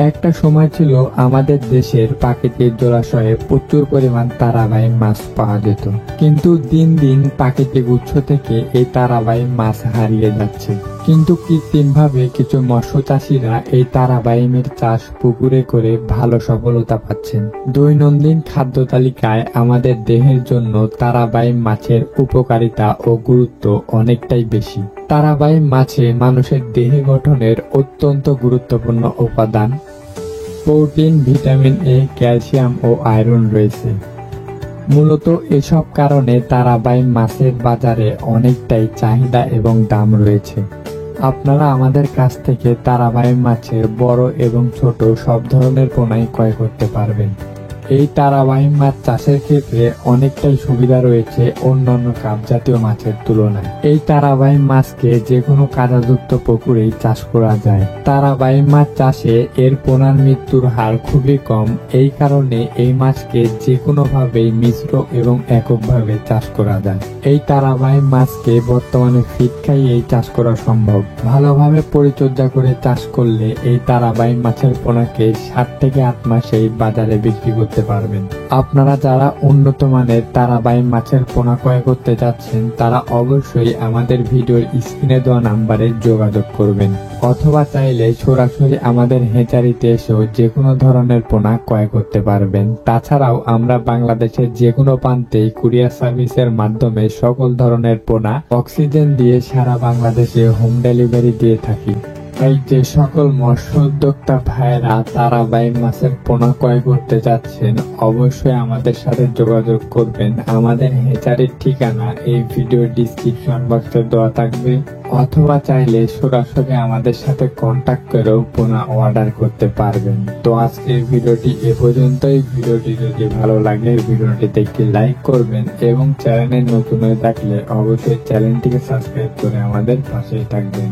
একটা সময় ছিল আমাদের দেশের প্রাকৃতিক জলাশয়ে প্রচুর পরিমাণ তারাবাই মাছ পাওয়া যেত, কিন্তু দিন দিন প্রাকৃতিক উৎস থেকে এই তারাবাই মাছ হারিয়ে যাচ্ছে। কিন্তু কৃত্রিমভাবে কিছু মৎস্য চাষিরা এই তারাবাইমের চাষ পুকুরে করে ভালো সফলতা পাচ্ছেন। দৈনন্দিন খাদ্য তালিকায় আমাদের দেহের জন্য তারাবাইম মাছের উপকারিতা ও গুরুত্ব অনেকটাই বেশি। তারাবাইম মাছে মানুষের দেহ গঠনের অত্যন্ত গুরুত্বপূর্ণ উপাদান প্রোটিন, ভিটামিন এ, ক্যালসিয়াম ও আয়রন রয়েছে। মূলত এসব কারণে তারাবাইম মাছের বাজারে অনেকটাই চাহিদা এবং দাম রয়েছে। আপনারা আমাদের কাছ থেকে তারাবাইম মাছের বড় এবং ছোট সব ধরনের পোনাই ক্রয় করতে পারবেন। এই তারাবাইম মাছ চাষের ক্ষেত্রে অনেকটাই সুবিধা রয়েছে অন্যান্য কাপ জাতীয় মাছের তুলনায়। এই তারাবাইম মাছকে যে কোনো কাদাযুক্ত পুকুরেই চাষ করা যায়। তারাবাইম মাছ চাষে এর পোনার মৃত্যুর হার খুবই কম। এই কারণে এই মাছকে যে কোনোভাবেই মিশ্র এবং এককভাবে চাষ করা যায়। এই তারাবাইম মাছকে বর্তমানে ফিড খাইয়েই চাষ করা সম্ভব। ভালোভাবে পরিচর্যা করে চাষ করলে এই তারাবাইম মাছের পোনাকে 7 থেকে 8 মাসেই বাজারে বিক্রি করতে পারবেন। আপনারা যারা উন্নত মানের তারাবাইম মাছের পোনা ক্রয় করতে যাচ্ছেন তারা অবশ্যই আমাদের ভিডিওর স্ক্রিনে দেওয়া নাম্বারে যোগাযোগ করবেন, অথবা চাইলে সরাসরি আমাদের হ্যাচারিতে এসেও যে কোনো ধরনের পোনা ক্রয় করতে পারবেন। তাছাড়াও আমরা বাংলাদেশের যে কোনো প্রান্তেই কুরিয়ার সার্ভিসের মাধ্যমে সকল ধরনের পোনা অক্সিজেন দিয়ে সারা বাংলাদেশে হোম ডেলিভারি দিয়ে থাকি। তাই যে সকল মৎস্য উদ্যোক্তা ভাইয়েরা তারাবাইম মাছের পোনা ক্রয় করতে যাচ্ছেন অবশ্যই আমাদের সাথে যোগাযোগ করবেন। আমাদের হ্যাচারির ঠিকানা এই ভিডিও ডিসক্রিপশন বক্সে দেওয়া থাকবে, অথবা চাইলে সরাসরি আমাদের সাথে কন্ট্যাক্ট করেও পোনা অর্ডার করতে পারবেন। তো আজকের ভিডিওটি এ পর্যন্তই। ভিডিওটি যদি ভালো লাগে ভিডিওটিতে একটি লাইক করবেন এবং চ্যানেলে নতুন হয়ে থাকলে অবশ্যই চ্যানেলটিকে সাবস্ক্রাইব করে আমাদের পাশেই থাকবেন।